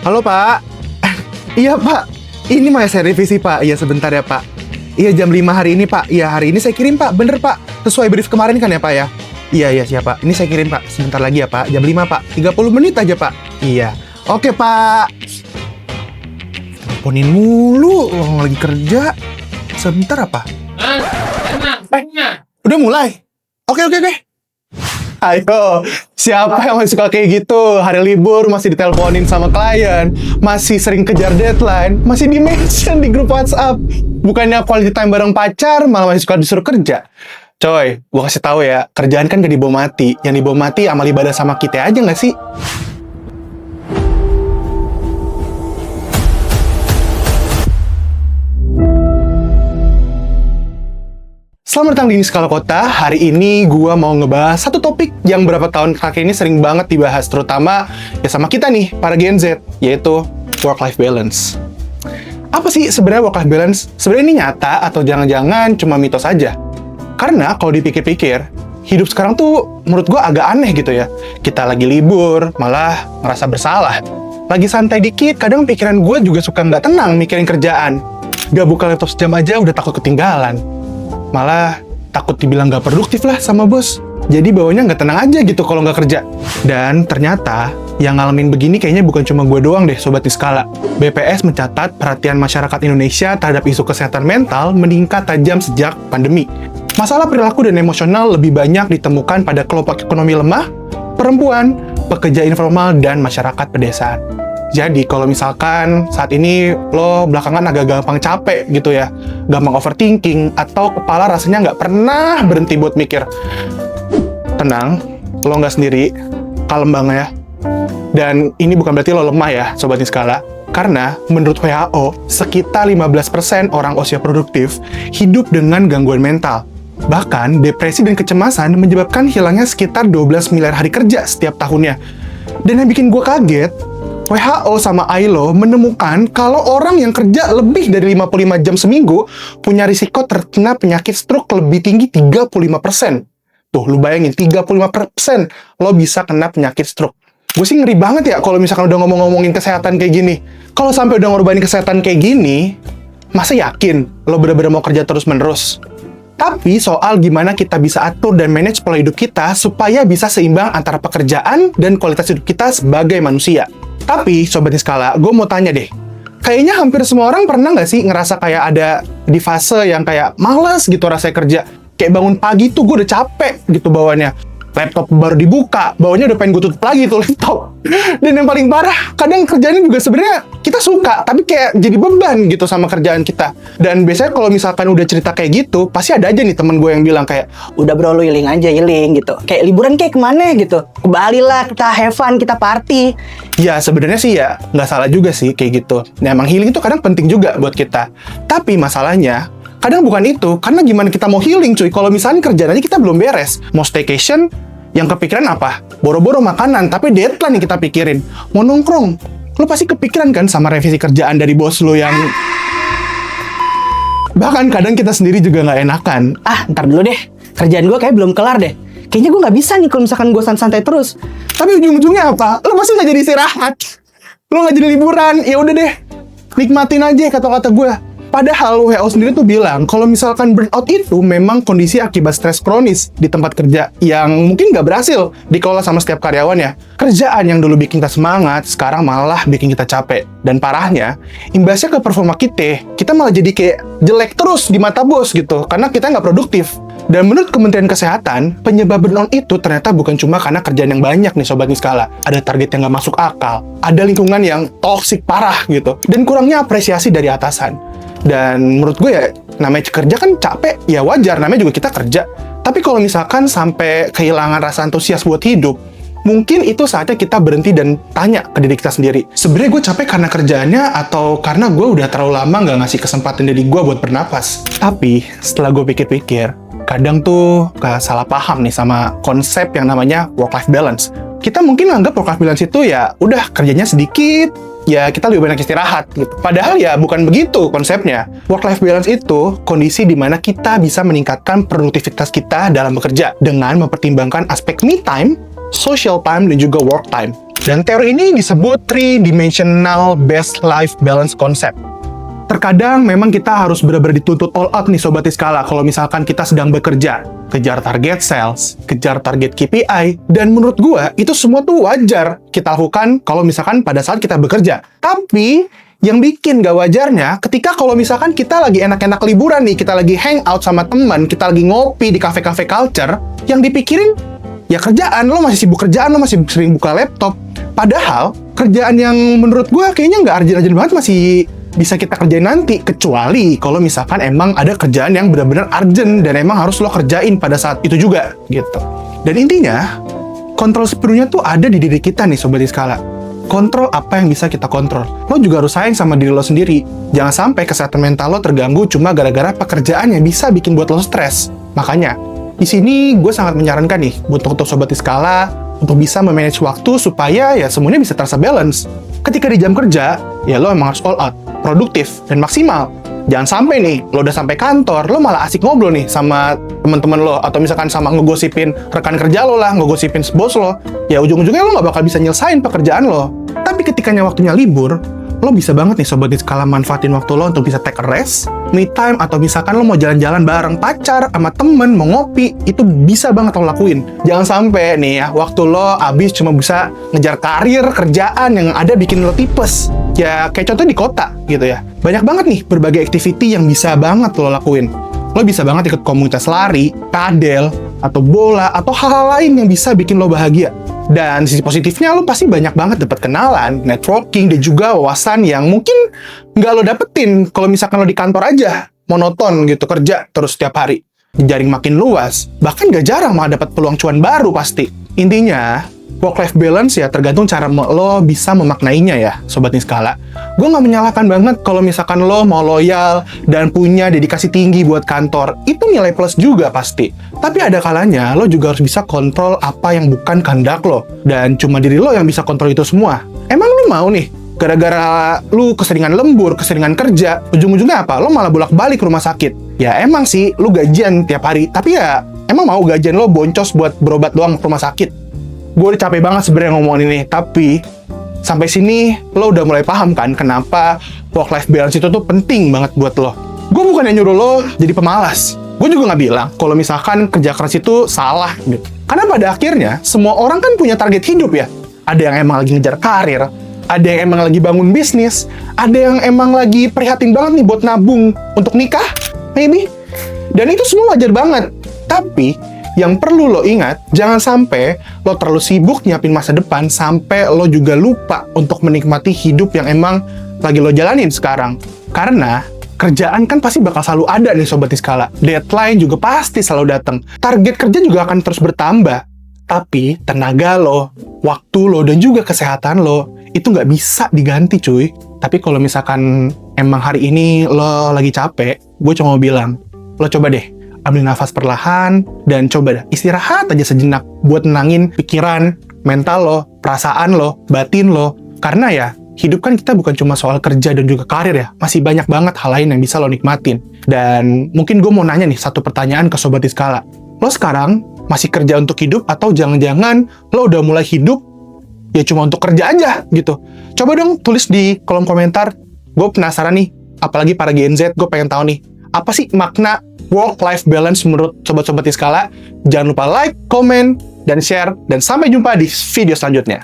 Halo Pak. Iya Pak, ini mau saya revisi Pak. Iya sebentar ya Pak. Iya jam 5 hari ini Pak. Iya hari ini saya kirim Pak, bener Pak. Sesuai brief kemarin kan ya Pak ya. Iya siap Pak. Ini saya kirim Pak. Sebentar lagi ya Pak. Jam 5 Pak. 30 menit aja Pak. Iya. Oke Pak. Teleponin mulu, orang lagi kerja. Sebentar apa? Udah mulai? Oke. Ayo, siapa yang masih suka kayak gitu? Hari libur masih diteleponin sama klien, masih sering kejar deadline, masih di-mention di grup WhatsApp. Bukannya quality time bareng pacar, malah masih suka disuruh kerja. Coy, gua kasih tahu ya, kerjaan kan gak dibawa mati. Yang dibawa mati amal ibadah sama kita aja gak sih? Selamat datang di Ini Skala Kota. Hari ini gua mau ngebahas satu topik yang beberapa tahun terakhir ini sering banget dibahas, terutama ya sama kita nih, para Gen Z, yaitu work-life balance. Apa sih sebenarnya work-life balance? Sebenarnya ini nyata atau jangan-jangan cuma mitos aja? Karena kalau dipikir-pikir, hidup sekarang tuh menurut gua agak aneh gitu ya. Kita lagi libur, malah ngerasa bersalah. Lagi santai dikit, kadang pikiran gue juga suka nggak tenang mikirin kerjaan. Gak buka laptop sejam aja udah takut ketinggalan. Malah takut dibilang gak produktif lah sama bos. Jadi bawahnya gak tenang aja gitu kalau gak kerja. Dan ternyata yang ngalamin begini kayaknya bukan cuma gue doang deh Sobat Niskala. BPS mencatat perhatian masyarakat Indonesia terhadap isu kesehatan mental meningkat tajam sejak pandemi. Masalah perilaku dan emosional lebih banyak ditemukan pada kelompok ekonomi lemah, perempuan, pekerja informal, dan masyarakat pedesaan. Jadi kalau misalkan saat ini lo belakangan agak gampang capek gitu ya, gampang overthinking, atau kepala rasanya nggak pernah berhenti buat mikir, tenang, lo nggak sendiri, kalem banget ya. Dan ini bukan berarti lo lemah ya, Sobat Niskala. Karena menurut WHO, sekitar 15% orang usia produktif hidup dengan gangguan mental. Bahkan, depresi dan kecemasan menyebabkan hilangnya sekitar 12 miliar hari kerja setiap tahunnya. Dan yang bikin gue kaget, WHO sama ILO menemukan kalau orang yang kerja lebih dari 55 jam seminggu punya risiko terkena penyakit stroke lebih tinggi 35%. Tuh, lu bayangin, 35% lo bisa kena penyakit stroke. Gue sih ngeri banget ya kalau misalkan udah ngomongin kesehatan kayak gini. Kalau sampai udah ngorbanin kesehatan kayak gini, masa yakin lo bener-bener mau kerja terus-menerus? Tapi soal gimana kita bisa atur dan manage pola hidup kita supaya bisa seimbang antara pekerjaan dan kualitas hidup kita sebagai manusia. Tapi, Sobat Niskala, gue mau tanya deh. Kayaknya hampir semua orang pernah nggak sih ngerasa kayak ada di fase yang kayak males gitu rasanya kerja. Kayak bangun pagi tuh gue udah capek gitu bawaannya. Laptop baru dibuka, bawahnya udah pengen gue tutup lagi tuh laptop. Dan yang paling parah, kadang kerjaannya juga sebenarnya kita suka, tapi kayak jadi beban gitu sama kerjaan kita. Dan biasanya kalau misalkan udah cerita kayak gitu, pasti ada aja nih temen gue yang bilang kayak, udah bro, lu healing aja, healing gitu. Kayak liburan kayak kemana gitu. Ke Bali lah, kita have fun, kita party. ya sebenarnya sih ya, nggak salah juga sih kayak gitu. Nah, emang healing itu kadang penting juga buat kita. Tapi masalahnya, kadang bukan itu, karena gimana kita mau healing cuy, kalau misalnya kerjaan aja kita belum beres. Mau staycation, yang kepikiran apa? Boro-boro makanan, tapi deadline yang kita pikirin. Mau nongkrong, lu pasti kepikiran kan sama revisi kerjaan dari bos lu yang... Bahkan kadang kita sendiri juga nggak enakan. Ntar dulu deh, kerjaan gue kayak belum kelar deh. Kayaknya gue nggak bisa nih kalau misalkan gue santai terus. Tapi ujung-ujungnya apa? Lu pasti nggak jadi istirahat. Lu nggak jadi liburan. Ya udah deh, nikmatin aja kata-kata gue. Padahal WHO sendiri tuh bilang, kalau misalkan burnout itu memang kondisi akibat stres kronis di tempat kerja yang mungkin nggak berhasil dikelola sama setiap karyawannya. Kerjaan yang dulu bikin kita semangat, sekarang malah bikin kita capek. Dan parahnya, imbasnya ke performa kita malah jadi kayak jelek terus di mata bos gitu, karena kita nggak produktif. Dan menurut Kementerian Kesehatan, penyebab burnout itu ternyata bukan cuma karena kerjaan yang banyak nih Sobat Niskala. Ada target yang nggak masuk akal, ada lingkungan yang toksik parah gitu, dan kurangnya apresiasi dari atasan. Dan menurut gue ya, namanya kerja kan capek, ya wajar, namanya juga kita kerja. Tapi kalau misalkan sampai kehilangan rasa antusias buat hidup, mungkin itu saatnya kita berhenti dan tanya ke diri kita sendiri. Sebenarnya gue capek karena kerjaannya atau karena gue udah terlalu lama nggak ngasih kesempatan diri gue buat bernapas. Tapi setelah gue pikir-pikir, kadang tuh salah paham nih sama konsep yang namanya work-life balance. Kita mungkin anggap work-life balance itu ya udah kerjanya sedikit, ya kita lebih banyak istirahat gitu. Padahal ya bukan begitu konsepnya. Work-life balance itu kondisi di mana kita bisa meningkatkan produktivitas kita dalam bekerja dengan mempertimbangkan aspek me time, social time, dan juga work time. Dan teori ini disebut three-dimensional best life balance concept. Terkadang memang kita harus benar-benar dituntut all out nih Sobat Iskala kalau misalkan kita sedang bekerja. Kejar target sales, kejar target KPI, dan menurut gua itu semua tuh wajar kita lakukan kalau misalkan pada saat kita bekerja. Tapi yang bikin gak wajarnya ketika kalau misalkan kita lagi enak-enak liburan nih, kita lagi hangout sama teman, kita lagi ngopi di cafe-cafe culture, yang dipikirin ya kerjaan, lo masih sibuk kerjaan, lo masih sering buka laptop. Padahal kerjaan yang menurut gua kayaknya nggak urgent-urgent banget masih bisa kita kerjain nanti, kecuali kalau misalkan emang ada kerjaan yang benar-benar urgent dan emang harus lo kerjain pada saat itu juga gitu. Dan intinya kontrol sepenuhnya tuh ada di diri kita nih Sobat Iskala. Kontrol apa yang bisa kita kontrol. Lo juga harus sayang sama diri lo sendiri. Jangan sampai kesehatan mental lo terganggu cuma gara-gara pekerjaan yang bisa bikin buat lo stres. Makanya di sini gue sangat menyarankan nih untuk Sobat Iskala untuk bisa memanage waktu supaya ya semuanya bisa terasa balance. Ketika di jam kerja, ya lo emang harus all out, produktif, dan maksimal. Jangan sampai nih, lo udah sampai kantor, lo malah asik ngobrol nih sama teman-teman lo, atau misalkan sama ngegosipin rekan kerja lo lah, ngegosipin bos lo. Ya ujung-ujungnya lo nggak bakal bisa nyelesain pekerjaan lo. Tapi ketikanya waktunya libur, lo bisa banget nih Sobat Iskala manfaatin waktu lo untuk bisa take a rest, me time, atau misalkan lo mau jalan-jalan bareng pacar, sama temen, mau ngopi, itu bisa banget lo lakuin. Jangan sampai nih ya, waktu lo habis cuma bisa ngejar karir, kerjaan yang ada bikin lo tipes. Ya kayak contoh di kota gitu ya. Banyak banget nih berbagai activity yang bisa banget lo lakuin. Lo bisa banget ikut komunitas lari, padel, atau bola, atau hal-hal lain yang bisa bikin lo bahagia. Dan sisi positifnya lo pasti banyak banget dapat kenalan, networking, dan juga wawasan yang mungkin nggak lo dapetin kalau misalkan lo di kantor aja, monoton gitu, kerja terus setiap hari. Jaring makin luas, bahkan gak jarang malah dapat peluang cuan baru pasti. Intinya, work-life balance ya tergantung cara lo bisa memaknainya ya, Sobat Niskala. Gue nggak menyalahkan banget kalau misalkan lo mau loyal dan punya dedikasi tinggi buat kantor. Itu nilai plus juga pasti. Tapi ada kalanya lo juga harus bisa kontrol apa yang bukan kehendak lo. Dan cuma diri lo yang bisa kontrol itu semua. Emang lo mau nih, gara-gara lu keseringan lembur, keseringan kerja, ujung-ujungnya apa? Lo malah bolak-balik rumah sakit. Ya emang sih, lu gajian tiap hari. Tapi ya, emang mau gajian lo boncos buat berobat doang ke rumah sakit? Gue udah capek banget sebenarnya ngomongin ini, tapi sampai sini lo udah mulai paham kan kenapa work-life balance itu tuh penting banget buat lo. Gue bukannya nyuruh lo jadi pemalas. Gue juga nggak bilang kalau misalkan kerja keras itu salah gitu. Karena pada akhirnya semua orang kan punya target hidup ya. Ada yang emang lagi ngejar karir, ada yang emang lagi bangun bisnis, ada yang emang lagi prihatin banget nih buat nabung untuk nikah, maybe. Dan itu semua wajar banget. Tapi yang perlu lo ingat, jangan sampai lo terlalu sibuk nyiapin masa depan sampai lo juga lupa untuk menikmati hidup yang emang lagi lo jalanin sekarang. Karena kerjaan kan pasti bakal selalu ada nih Sobat Iskala. Deadline juga pasti selalu datang. Target kerja juga akan terus bertambah. Tapi tenaga lo, waktu lo, dan juga kesehatan lo itu nggak bisa diganti cuy. Tapi kalau misalkan emang hari ini lo lagi capek, gue cuma mau bilang, lo coba deh ambil nafas perlahan, dan coba dah istirahat aja sejenak buat nenangin pikiran, mental lo, perasaan lo, batin lo. Karena ya, hidup kan kita bukan cuma soal kerja dan juga karir ya, masih banyak banget hal lain yang bisa lo nikmatin. Dan mungkin gue mau nanya nih satu pertanyaan ke Sobat Iskala. Lo sekarang masih kerja untuk hidup atau jangan-jangan lo udah mulai hidup ya cuma untuk kerja aja gitu? Coba dong tulis di kolom komentar. Gue penasaran nih, apalagi para Gen Z, gue pengen tahu nih, apa sih makna work-life balance menurut Sobat-Sobat Iskala? Jangan lupa like, komen, dan share. Dan sampai jumpa di video selanjutnya.